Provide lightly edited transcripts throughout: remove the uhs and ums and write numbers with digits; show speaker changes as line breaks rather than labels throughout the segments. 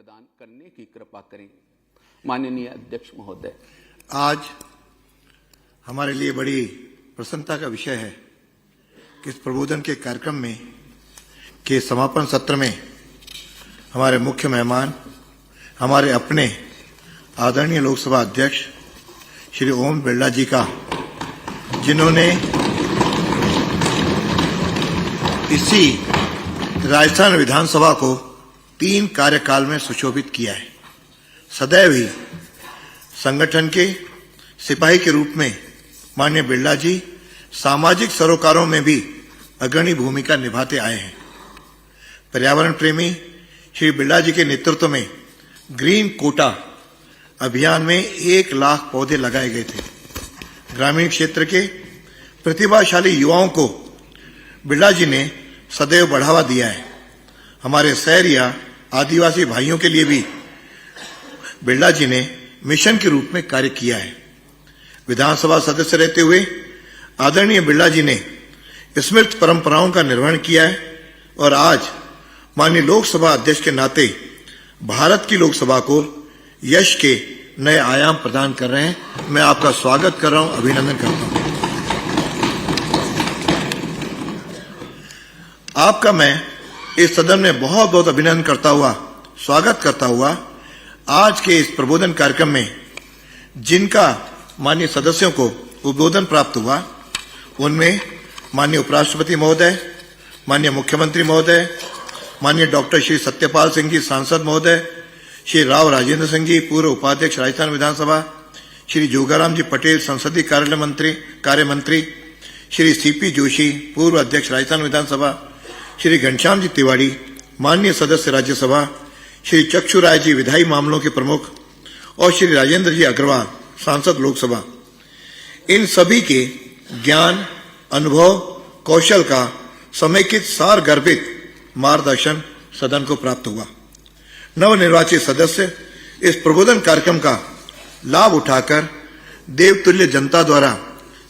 प्रदान करने की कृपा करें। माननीय अध्यक्ष महोदय,
आज हमारे लिए बड़ी प्रसन्नता का विषय है कि इस प्रबोधन के कार्यक्रम में के समापन सत्र में हमारे मुख्य मेहमान हमारे अपने आदरणीय लोकसभा अध्यक्ष श्री ओम बिरला जी का, जिन्होंने इसी राजस्थान विधानसभा को 3 कार्यकाल में सुशोभित किया है। सदैव ही संगठन के सिपाही के रूप में माननीय बिरला जी सामाजिक सरोकारों में भी अग्रणी भूमिका निभाते आए हैं। पर्यावरण प्रेमी श्री बिरला जी के नेतृत्व में ग्रीन कोटा अभियान में 1 लाख पौधे लगाए गए थे। ग्रामीण क्षेत्र के प्रतिभाशाली युवाओं को बिरला जी ने सदैव बढ़ावा दिया है। हमारे शहरिया आदिवासी भाइयों के लिए भी बिरला जी ने मिशन के रूप में कार्य किया है। विधानसभा सदस्य रहते हुए आदरणीय बिरला जी ने स्मृत परंपराओं का निर्वहन किया है और आज माननीय लोकसभा अध्यक्ष के नाते भारत की लोकसभा को यश के नए आयाम प्रदान कर रहे हैं। मैं आपका स्वागत कर रहा हूं, अभिनंदन करता हूं। आपका मैं इस सदन में बहुत बहुत अभिनंदन करता हुआ, स्वागत करता हुआ आज के इस प्रबोधन कार्यक्रम में जिनका माननीय सदस्यों को उद्बोधन प्राप्त हुआ, उनमें माननीय उपराष्ट्रपति महोदय, माननीय मुख्यमंत्री महोदय, माननीय डॉक्टर श्री सत्यपाल सिंह जी सांसद महोदय, श्री राव राजेंद्र सिंह जी पूर्व उपाध्यक्ष राजस्थान विधानसभा, श्री जोगाराम जी पटेल संसदीय कार्य मंत्री, श्री सीपी जोशी पूर्व अध्यक्ष राजस्थान विधानसभा, श्री घनश्याम जी तिवारी माननीय सदस्य राज्यसभा, श्री चक्षु राय जी विधायी मामलों के प्रमुख और श्री राजेंद्र जी अग्रवाल सांसद लोकसभा, इन सभी के ज्ञान, अनुभव, कौशल का समेकित सार गर्भित मार्गदर्शन सदन को प्राप्त हुआ। नवनिर्वाचित सदस्य इस प्रबोधन कार्यक्रम का लाभ उठाकर देवतुल्य जनता द्वारा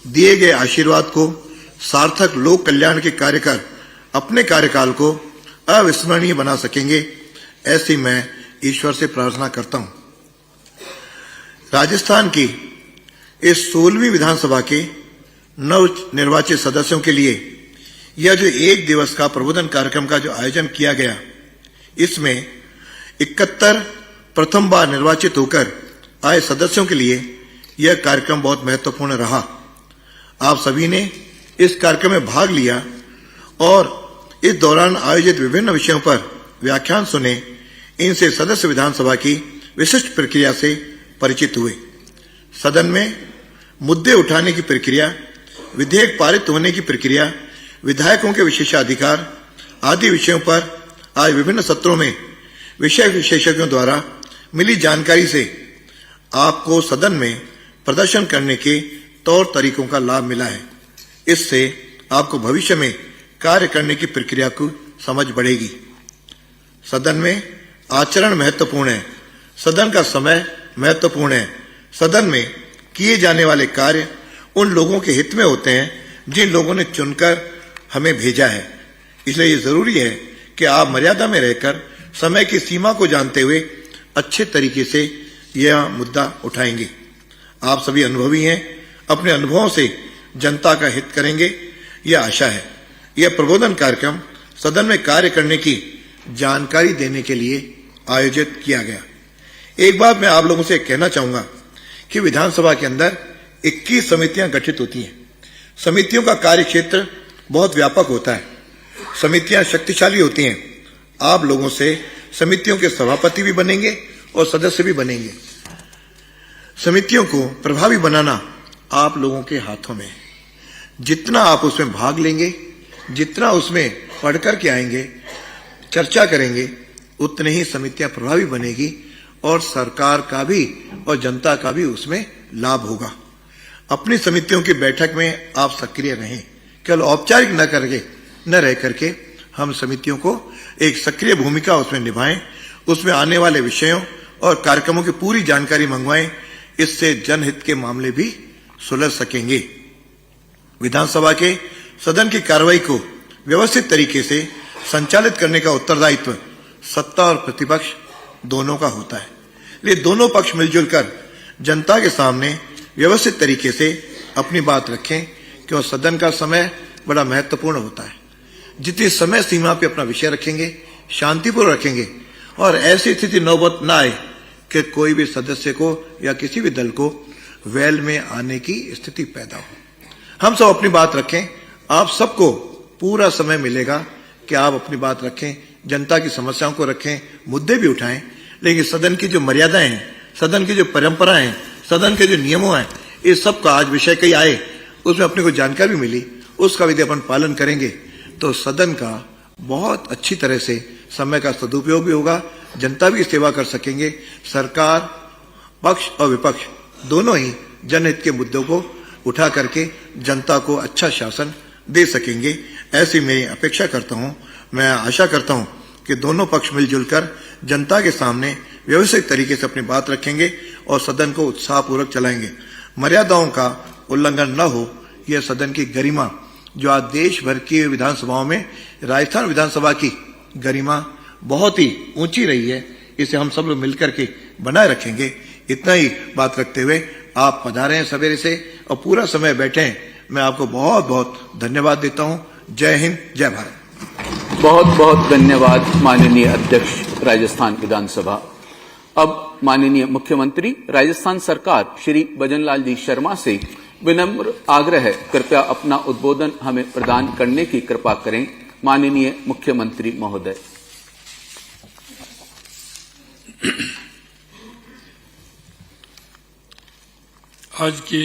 दिए गए आशीर्वाद को सार्थक लोक कल्याण के कार्य कर अपने कार्यकाल को अविस्मरणीय बना सकेंगे, ऐसी मैं ईश्वर से प्रार्थना करता हूं। राजस्थान की इस 16वीं विधानसभा के नवनिर्वाचित सदस्यों के लिए यह जो 1 दिवस का प्रबोधन कार्यक्रम का जो आयोजन किया गया, इसमें 71 प्रथम बार निर्वाचित होकर आए सदस्यों के लिए यह कार्यक्रम बहुत महत्वपूर्ण रहा। आप सभी ने इस कार्यक्रम में भाग लिया और इस दौरान आयोजित विभिन्न विषयों पर व्याख्यान सुने। इनसे सदस्य विधानसभा की विशिष्ट प्रक्रिया से परिचित हुए। सदन में मुद्दे उठाने की प्रक्रिया, विधेयक पारित होने की प्रक्रिया, विधायकों के विशेषाधिकार आदि विषयों पर आज विभिन्न सत्रों में विषय विशेषज्ञों द्वारा मिली जानकारी से आपको सदन में प्रदर्शन करने के तौर तरीकों का लाभ मिला है। इससे आपको भविष्य में कार्य करने की प्रक्रिया को समझ बढ़ेगी। सदन में आचरण महत्वपूर्ण है, सदन का समय महत्वपूर्ण है। सदन में किए जाने वाले कार्य उन लोगों के हित में होते हैं जिन लोगों ने चुनकर हमें भेजा है। इसलिए ये जरूरी है कि आप मर्यादा में रहकर समय की सीमा को जानते हुए अच्छे तरीके से यह मुद्दा उठाएंगे। आप सभी अनुभवी हैं, अपने अनुभवों से जनता का हित करेंगे, यह आशा है। यह प्रबोधन कार्यक्रम सदन में कार्य करने की जानकारी देने के लिए आयोजित किया गया। एक बात मैं आप लोगों से कहना चाहूंगा कि विधानसभा के अंदर 21 समितियां गठित होती हैं। समितियों का कार्य क्षेत्र बहुत व्यापक होता है। समितियां शक्तिशाली होती हैं। आप लोगों से समितियों के सभापति भी बनेंगे और सदस्य भी बनेंगे। समितियों को प्रभावी बनाना आप लोगों के हाथों में है। जितना आप उसमें भाग लेंगे, जितना उसमें पढ़ करके आएंगे, चर्चा करेंगे, उतने ही समितियां प्रभावी बनेगी और सरकार का भी और जनता का भी उसमें लाभ होगा। अपनी समितियों की बैठक में आप सक्रिय रहें, केवल औपचारिक न रह करके हम समितियों को एक सक्रिय भूमिका उसमें निभाएं, उसमें आने वाले विषयों और कार्यक्रमों की पूरी जानकारी मंगवाएं। इससे जनहित के मामले भी सुलझ सकेंगे। विधानसभा के सदन की कार्रवाई को व्यवस्थित तरीके से संचालित करने का उत्तरदायित्व सत्ता और प्रतिपक्ष दोनों का होता है। ये दोनों पक्ष मिलजुल कर जनता के सामने व्यवस्थित तरीके से अपनी बात रखें, क्यों सदन का समय बड़ा महत्वपूर्ण होता है। जितनी समय सीमा पे अपना विषय रखेंगे, शांतिपूर्वक रखेंगे और ऐसी स्थिति नौबत न आए कि कोई भी सदस्य को या किसी भी दल को वेल में आने की स्थिति पैदा हो। हम सब अपनी बात रखें, आप सबको पूरा समय मिलेगा कि आप अपनी बात रखें, जनता की समस्याओं को रखें, मुद्दे भी उठाएं, लेकिन सदन की जो मर्यादाएं हैं, सदन की जो परंपराएं हैं, सदन के जो नियमों हैं, इस सब का आज विषय कई आए, उसमें अपने को जानकारी भी मिली, उसका यदि अपन पालन करेंगे तो सदन का बहुत अच्छी तरह से समय का सदुपयोग भी होगा, जनता भी सेवा कर सकेंगे, सरकार पक्ष और विपक्ष दोनों ही जनहित के मुद्दों को उठा करके जनता को अच्छा शासन दे सकेंगे। ऐसी मैं अपेक्षा करता हूं। मैं आशा करता हूं कि दोनों पक्ष मिलजुल कर जनता के सामने व्यवस्थित तरीके से अपनी बात रखेंगे और सदन को उत्साहपूर्वक चलाएंगे। मर्यादाओं का उल्लंघन न हो, यह सदन की गरिमा, जो आज देश भर की विधानसभाओं में राजस्थान विधानसभा की गरिमा बहुत ही ऊंची रही है, इसे हम सब लोग मिलकर के बनाए रखेंगे। इतना ही बात रखते हुए आप पधारे हैं सवेरे से और पूरा समय बैठे हैं, मैं आपको बहुत बहुत धन्यवाद देता हूं। जय हिंद, जय भारत।
बहुत बहुत धन्यवाद माननीय अध्यक्ष राजस्थान विधानसभा। अब माननीय मुख्यमंत्री राजस्थान सरकार श्री भजनलाल जी शर्मा से विनम्र आग्रह है, कृपया अपना उद्बोधन हमें प्रदान करने की कृपा करें। माननीय मुख्यमंत्री महोदय।
आज के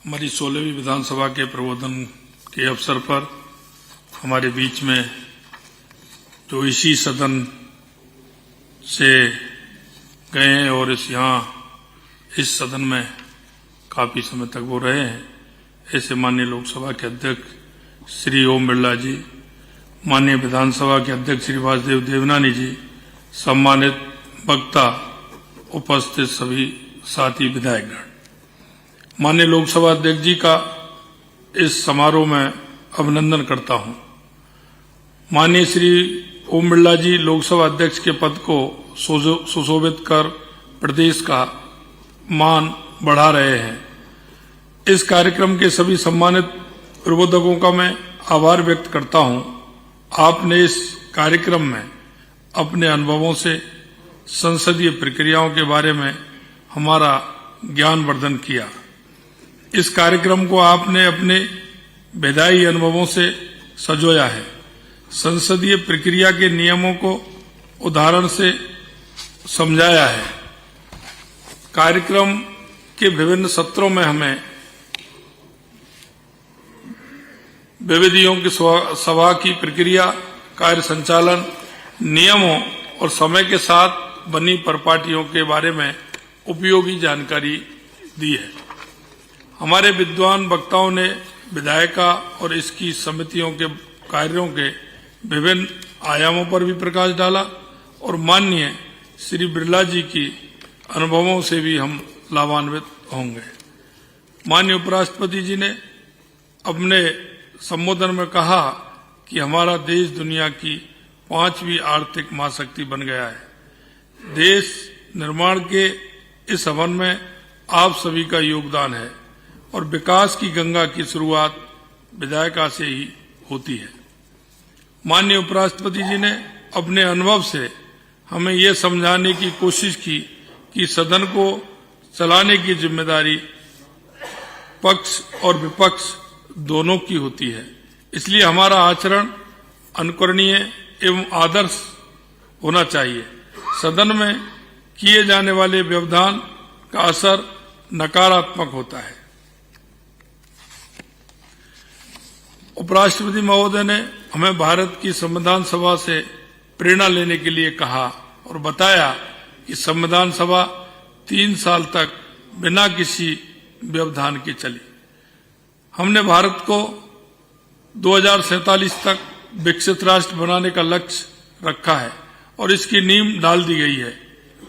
हमारी 16वीं विधानसभा के प्रबोधन के अवसर पर हमारे बीच में जो इसी सदन से गए हैं और इस सदन में काफी समय तक वो रहे हैं, ऐसे माननीय लोकसभा के अध्यक्ष श्री ओम बिरला जी, माननीय विधानसभा के अध्यक्ष श्री वासुदेव देवनानी जी, सम्मानित वक्ता, उपस्थित सभी साथी विधायकगण, माननीय लोकसभा अध्यक्ष जी का इस समारोह में अभिनंदन करता हूं। माननीय श्री ओम बिरला जी लोकसभा अध्यक्ष के पद को सुशोभित कर प्रदेश का मान बढ़ा रहे हैं। इस कार्यक्रम के सभी सम्मानित प्रबोधकों का मैं आभार व्यक्त करता हूं। आपने इस कार्यक्रम में अपने अनुभवों से संसदीय प्रक्रियाओं के बारे में हमारा ज्ञानवर्धन किया। इस कार्यक्रम को आपने अपने विधायी अनुभवों से सजोया है। संसदीय प्रक्रिया के नियमों को उदाहरण से समझाया है। कार्यक्रम के विभिन्न सत्रों में हमें विविधियों की सभा की प्रक्रिया, कार्य संचालन, नियमों और समय के साथ बनी परिपाटियों के बारे में उपयोगी जानकारी दी है। हमारे विद्वान वक्ताओं ने विधायिका और इसकी समितियों के कार्यों के विभिन्न आयामों पर भी प्रकाश डाला और माननीय श्री बिरला जी की अनुभवों से भी हम लाभान्वित होंगे। माननीय उपराष्ट्रपति जी ने अपने संबोधन में कहा कि हमारा देश दुनिया की 5वीं आर्थिक महाशक्ति बन गया है। देश निर्माण के इस हवन में आप सभी का योगदान है और विकास की गंगा की शुरुआत विधायिका से ही होती है। माननीय उपराष्ट्रपति जी ने अपने अनुभव से हमें ये समझाने की कोशिश की कि सदन को चलाने की जिम्मेदारी पक्ष और विपक्ष दोनों की होती है। इसलिए हमारा आचरण अनुकरणीय एवं आदर्श होना चाहिए। सदन में किए जाने वाले व्यवधान का असर नकारात्मक होता है। उपराष्ट्रपति महोदय ने हमें भारत की संविधान सभा से प्रेरणा लेने के लिए कहा और बताया कि संविधान सभा 3 साल तक बिना किसी व्यवधान के चली। हमने भारत को 2047 तक विकसित राष्ट्र बनाने का लक्ष्य रखा है और इसकी नींव डाल दी गई है।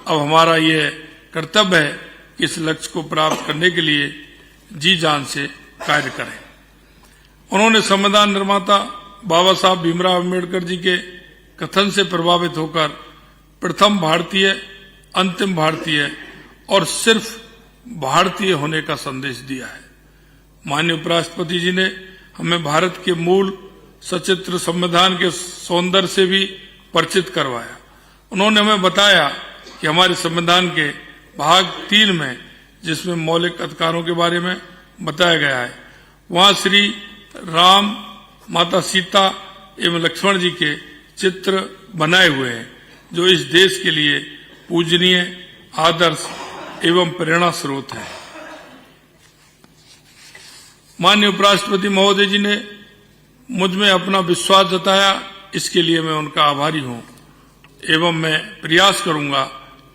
अब हमारा यह कर्तव्य है कि इस लक्ष्य को प्राप्त करने के लिए जी जान से कार्य करें। उन्होंने संविधान निर्माता बाबा साहब भीमराव अम्बेडकर जी के कथन से प्रभावित होकर प्रथम भारतीय, अंतिम भारतीय और सिर्फ भारतीय होने का संदेश दिया है। माननीय उपराष्ट्रपति जी ने हमें भारत के मूल सचित्र संविधान के सौंदर्य से भी परिचित करवाया। उन्होंने हमें बताया कि हमारे संविधान के भाग 3 में, जिसमें मौलिक अधिकारों के बारे में बताया गया है, वहां श्री राम, माता सीता एवं लक्ष्मण जी के चित्र बनाए हुए हैं, जो इस देश के लिए पूजनीय, आदर्श एवं प्रेरणा स्रोत है। माननीय उपराष्ट्रपति महोदय जी ने मुझ में अपना विश्वास जताया, इसके लिए मैं उनका आभारी हूं एवं मैं प्रयास करूंगा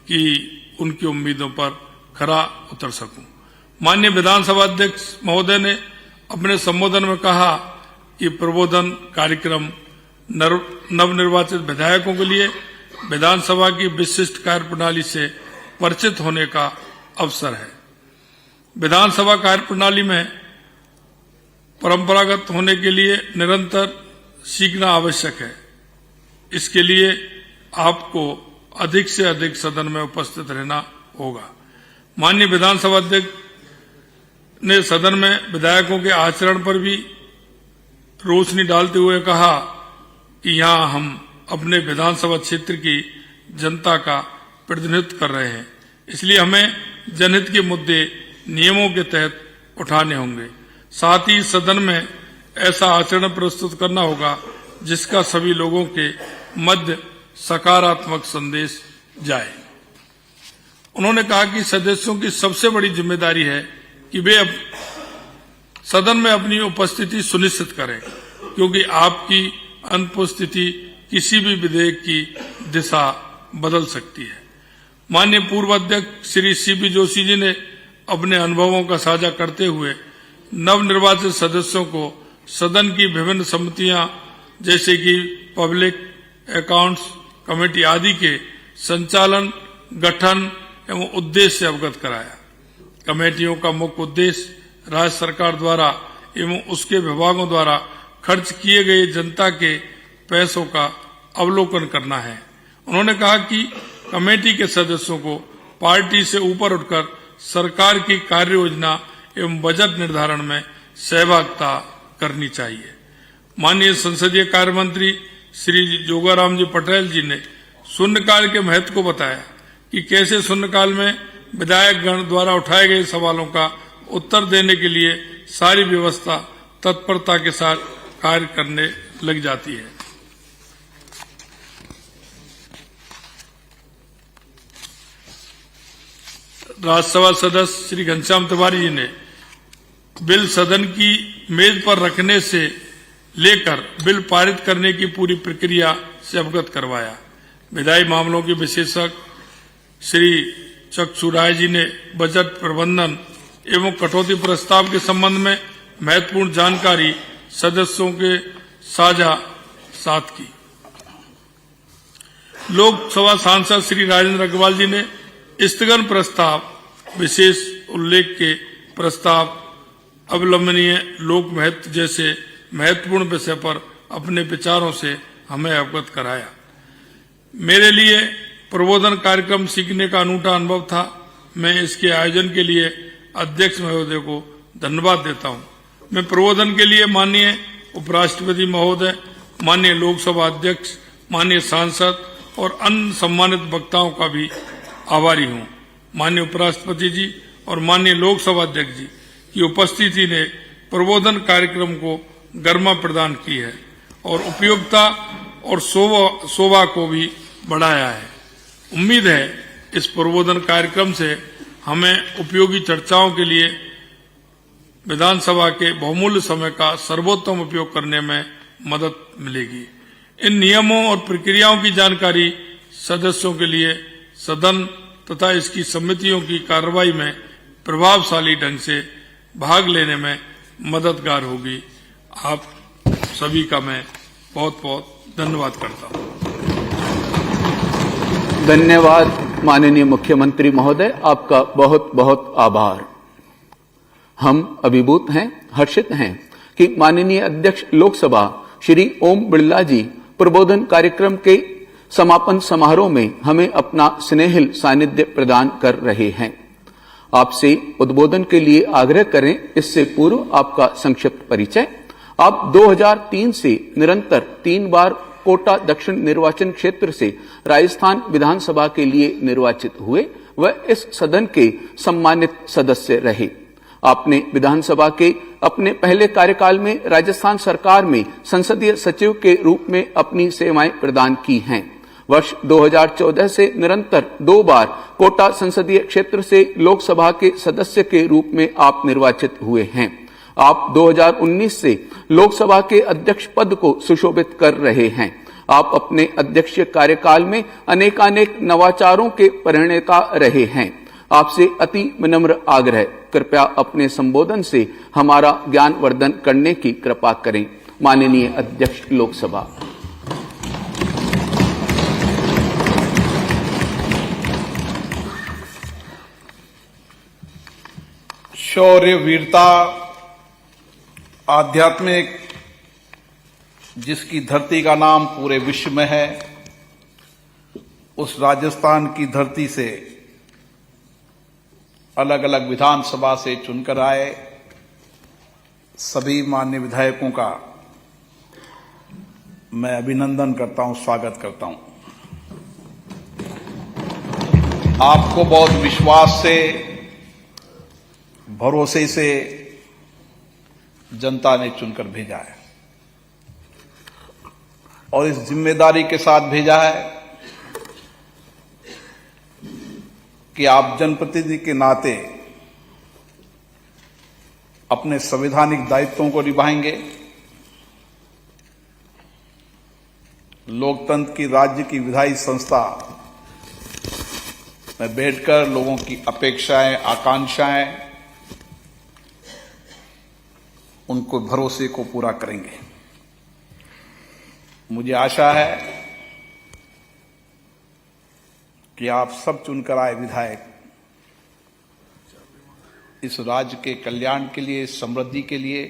कि उनकी उम्मीदों पर खरा उतर सकूं। माननीय विधानसभा अध्यक्ष महोदय ने अपने संबोधन में कहा कि प्रबोधन कार्यक्रम नवनिर्वाचित विधायकों के लिए विधानसभा की विशिष्ट कार्यप्रणाली से परिचित होने का अवसर है। विधानसभा कार्यप्रणाली में परंपरागत होने के लिए निरंतर सीखना आवश्यक है। इसके लिए आपको अधिक से अधिक सदन में उपस्थित रहना होगा। माननीय विधानसभा अध्यक्ष ने सदन में विधायकों के आचरण पर भी रोशनी डालते हुए कहा कि यहां हम अपने विधानसभा क्षेत्र की जनता का प्रतिनिधित्व कर रहे हैं, इसलिए हमें जनहित के मुद्दे नियमों के तहत उठाने होंगे। साथ ही सदन में ऐसा आचरण प्रस्तुत करना होगा जिसका सभी लोगों के मध्य सकारात्मक संदेश जाए। उन्होंने कहा कि सदस्यों की सबसे बड़ी जिम्मेदारी है कि वे सदन में अपनी उपस्थिति सुनिश्चित करें, क्योंकि आपकी अनुपस्थिति किसी भी विधेयक की दिशा बदल सकती है। माननीय पूर्व अध्यक्ष श्री सीपी जोशी जी ने अपने अनुभवों का साझा करते हुए नवनिर्वाचित सदस्यों को सदन की विभिन्न समितियां जैसे कि पब्लिक अकाउंट्स कमेटी आदि के संचालन, गठन एवं उद्देश्य से अवगत कराया। कमेटियों का मुख्य उद्देश्य राज्य सरकार द्वारा एवं उसके विभागों द्वारा खर्च किए गए जनता के पैसों का अवलोकन करना है। उन्होंने कहा कि कमेटी के सदस्यों को पार्टी से ऊपर उठकर सरकार की कार्य योजना एवं बजट निर्धारण में सहभागिता करनी चाहिए। माननीय संसदीय कार्य मंत्री श्री जोगाराम जी पटेल जी ने शून्यकाल के महत्व को बताया कि कैसे शून्यकाल में विधायक गण द्वारा उठाए गए सवालों का उत्तर देने के लिए सारी व्यवस्था तत्परता के साथ कार्य करने लग जाती है। राज्यसभा सदस्य श्री घनश्याम तिवारी जी ने बिल सदन की मेज पर रखने से लेकर बिल पारित करने की पूरी प्रक्रिया से अवगत करवाया। विधायी मामलों के विशेषज्ञ श्री चक्षु राय जी ने बजट प्रबंधन एवं कटौती प्रस्ताव के संबंध में महत्वपूर्ण जानकारी सदस्यों के साझा साथ की। लोकसभा सांसद श्री राजेंद्र अग्रवाल जी ने स्थगन प्रस्ताव, विशेष उल्लेख के प्रस्ताव, अवलंबनीय लोक महत्व जैसे महत्वपूर्ण विषय पर अपने विचारों से हमें अवगत कराया। मेरे लिए प्रबोधन कार्यक्रम सीखने का अनूठा अनुभव था। मैं इसके आयोजन के लिए अध्यक्ष महोदय को धन्यवाद देता हूं। मैं प्रबोधन के लिए माननीय उपराष्ट्रपति महोदय, माननीय लोकसभा अध्यक्ष, माननीय सांसद और अन्य सम्मानित वक्ताओं का भी आभारी हूं। माननीय उपराष्ट्रपति जी और माननीय लोकसभा अध्यक्ष जी की उपस्थिति ने प्रबोधन कार्यक्रम को गरिमा प्रदान की है और उपयोगिता और शोभा को भी बढ़ाया है। उम्मीद है इस प्रबोधन कार्यक्रम से हमें उपयोगी चर्चाओं के लिए विधानसभा के बहुमूल्य समय का सर्वोत्तम उपयोग करने में मदद मिलेगी। इन नियमों और प्रक्रियाओं की जानकारी सदस्यों के लिए सदन तथा इसकी समितियों की कार्रवाई में प्रभावशाली ढंग से भाग लेने में मददगार होगी। आप सभी का मैं बहुत बहुत धन्यवाद करता हूं।
धन्यवाद माननीय मुख्यमंत्री महोदय, आपका बहुत बहुत आभार। हम अभिभूत हैं, हर्षित हैं कि माननीय अध्यक्ष लोकसभा श्री ओम बिड़ला जी प्रबोधन कार्यक्रम के समापन समारोह में हमें अपना स्नेहिल सानिध्य प्रदान कर रहे हैं। आपसे उद्बोधन के लिए आग्रह करें। इससे पूर्व आपका संक्षिप्त परिचय। आप 2003 से निरंतर 3 बार कोटा दक्षिण निर्वाचन क्षेत्र से राजस्थान विधानसभा के लिए निर्वाचित हुए व इस सदन के सम्मानित सदस्य रहे। आपने विधानसभा के अपने पहले कार्यकाल में राजस्थान सरकार में संसदीय सचिव के रूप में अपनी सेवाएं प्रदान की हैं। वर्ष 2014 से निरंतर 2 बार कोटा संसदीय क्षेत्र से लोकसभा के सदस्य के रूप में आप निर्वाचित हुए हैं। आप 2019 से लोकसभा के अध्यक्ष पद को सुशोभित कर रहे हैं। आप अपने अध्यक्षीय कार्यकाल में अनेकानेक नवाचारों के परिणेता रहे हैं। आपसे अति विनम्र आग्रह, कृपया अपने संबोधन से हमारा ज्ञानवर्धन करने की कृपा करें। माननीय अध्यक्ष लोकसभा।
शौर्य, वीरता, आध्यात्मिक, जिसकी धरती का नाम पूरे विश्व में है, उस राजस्थान की धरती से अलग अलग विधानसभा से चुनकर आए सभी माननीय विधायकों का मैं अभिनंदन करता हूं, स्वागत करता हूं। आपको बहुत विश्वास से, भरोसे से जनता ने चुनकर भेजा है और इस जिम्मेदारी के साथ भेजा है कि आप जनप्रतिनिधि के नाते अपने संवैधानिक दायित्वों को निभाएंगे, लोकतंत्र की राज्य की विधायी संस्था में बैठकर लोगों की अपेक्षाएं, आकांक्षाएं, उनको भरोसे को पूरा करेंगे। मुझे आशा है कि आप सब चुनकर आए विधायक इस राज्य के कल्याण के लिए, समृद्धि के लिए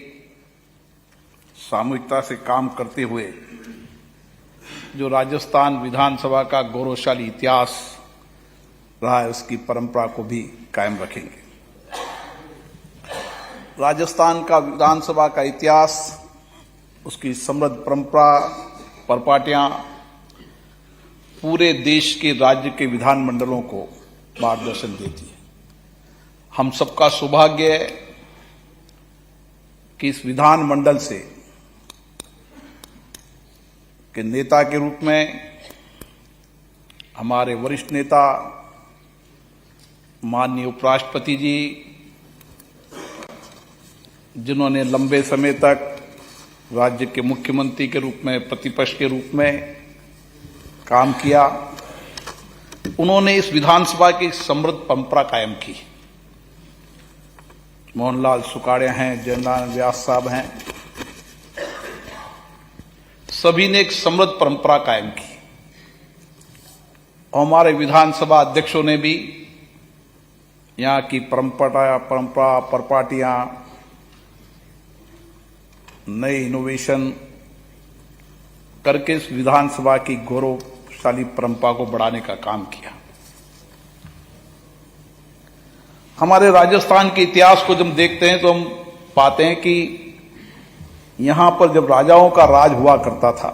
सामूहिकता से काम करते हुए जो राजस्थान विधानसभा का गौरवशाली इतिहास रहा है उसकी परंपरा को भी कायम रखेंगे। राजस्थान का विधानसभा का इतिहास, उसकी समृद्ध परंपरा, परपाटियां पूरे देश के राज्य के विधानमंडलों को मार्गदर्शन देती है। हम सबका सौभाग्य है कि इस विधानमंडल से के नेता के रूप में हमारे वरिष्ठ नेता माननीय उपराष्ट्रपति जी, जिन्होंने लंबे समय तक राज्य के मुख्यमंत्री के रूप में, प्रतिपक्ष के रूप में काम किया, उन्होंने इस विधानसभा की समृद्ध परंपरा कायम की। मोहनलाल सुकाड़िया हैं, जयनारायण व्यास साहब हैं, सभी ने एक समृद्ध परंपरा कायम की और हमारे विधानसभा अध्यक्षों ने भी यहाँ की परंपरा, परपाटियां, नए इनोवेशन करके इस विधानसभा की गौरवशाली परंपरा को बढ़ाने का काम किया। हमारे राजस्थान के इतिहास को जब देखते हैं तो हम पाते हैं कि यहां पर जब राजाओं का राज हुआ करता था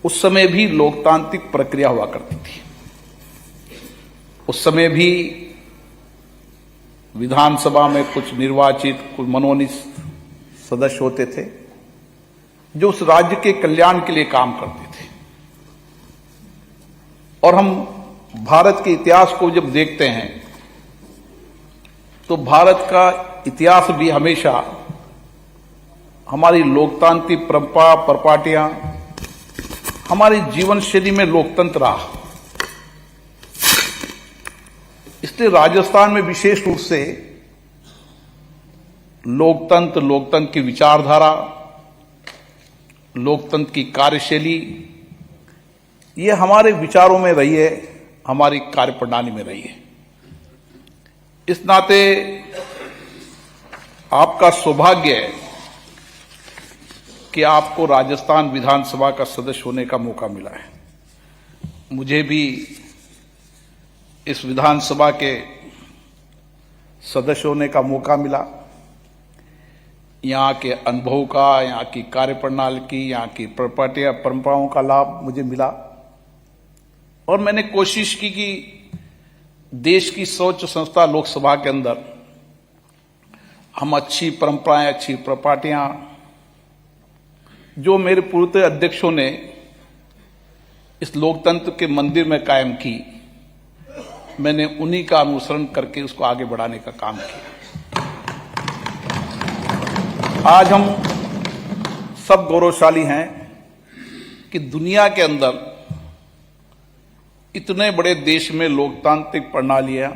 उस समय भी लोकतांत्रिक प्रक्रिया हुआ करती थी। उस समय भी विधानसभा में कुछ निर्वाचित, कुछ मनोनीत सदस्य होते थे जो उस राज्य के कल्याण के लिए काम करते थे। और हम भारत के इतिहास को जब देखते हैं तो भारत का इतिहास भी हमेशा हमारी लोकतांत्रिक परंपरा, परपाटियां, हमारी जीवन शैली में लोकतंत्र रहा। इसलिए राजस्थान में विशेष रूप से लोकतंत्र की विचारधारा, लोकतंत्र की कार्यशैली, ये हमारे विचारों में रही है, हमारी कार्यप्रणाली में रही है। इस नाते आपका सौभाग्य है कि आपको राजस्थान विधानसभा का सदस्य होने का मौका मिला है। मुझे भी इस विधानसभा के सदस्य होने का मौका मिला। यहाँ के अनुभव का, यहाँ की कार्यप्रणाली की, यहाँ की परंपराओं का लाभ मुझे मिला और मैंने कोशिश की कि देश की सर्वोच्च संस्था लोकसभा के अंदर हम अच्छी परंपराएं, अच्छी प्रॉपर्टियां जो मेरे पूर्व अध्यक्षों ने इस लोकतंत्र के मंदिर में कायम की, मैंने उन्हीं का अनुसरण करके उसको आगे बढ़ाने का काम किया। आज हम सब गौरवशाली हैं कि दुनिया के अंदर इतने बड़े देश में लोकतांत्रिक प्रणालियां,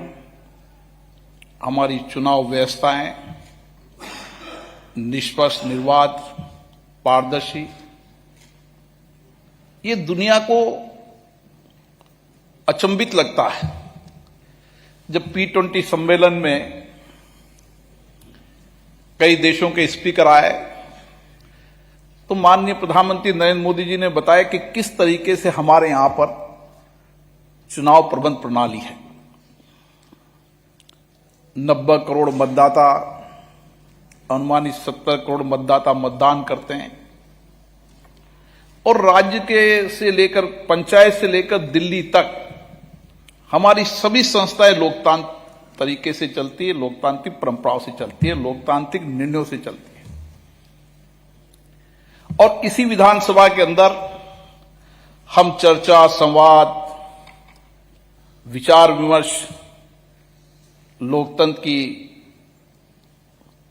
हमारी चुनाव व्यवस्थाएं निष्पक्ष, निर्वाध, पारदर्शी, ये दुनिया को अचंभित लगता है। जब P20 सम्मेलन में कई देशों के स्पीकर आए तो माननीय प्रधानमंत्री नरेंद्र मोदी जी ने बताया कि किस तरीके से हमारे यहां पर चुनाव प्रबंध प्रणाली है। 90 करोड़ मतदाता, अनुमानित 70 करोड़ मतदाता मतदान करते हैं और राज्य के से लेकर पंचायत से लेकर दिल्ली तक हमारी सभी संस्थाएं लोकतांत्रिक तरीके से चलती है, लोकतांत्रिक परंपराओं से चलती है, लोकतांत्रिक निर्णयों से चलती है। और इसी विधानसभा के अंदर हम चर्चा, संवाद, विचार विमर्श, लोकतंत्र की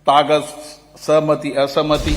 ताकत, सहमति असहमति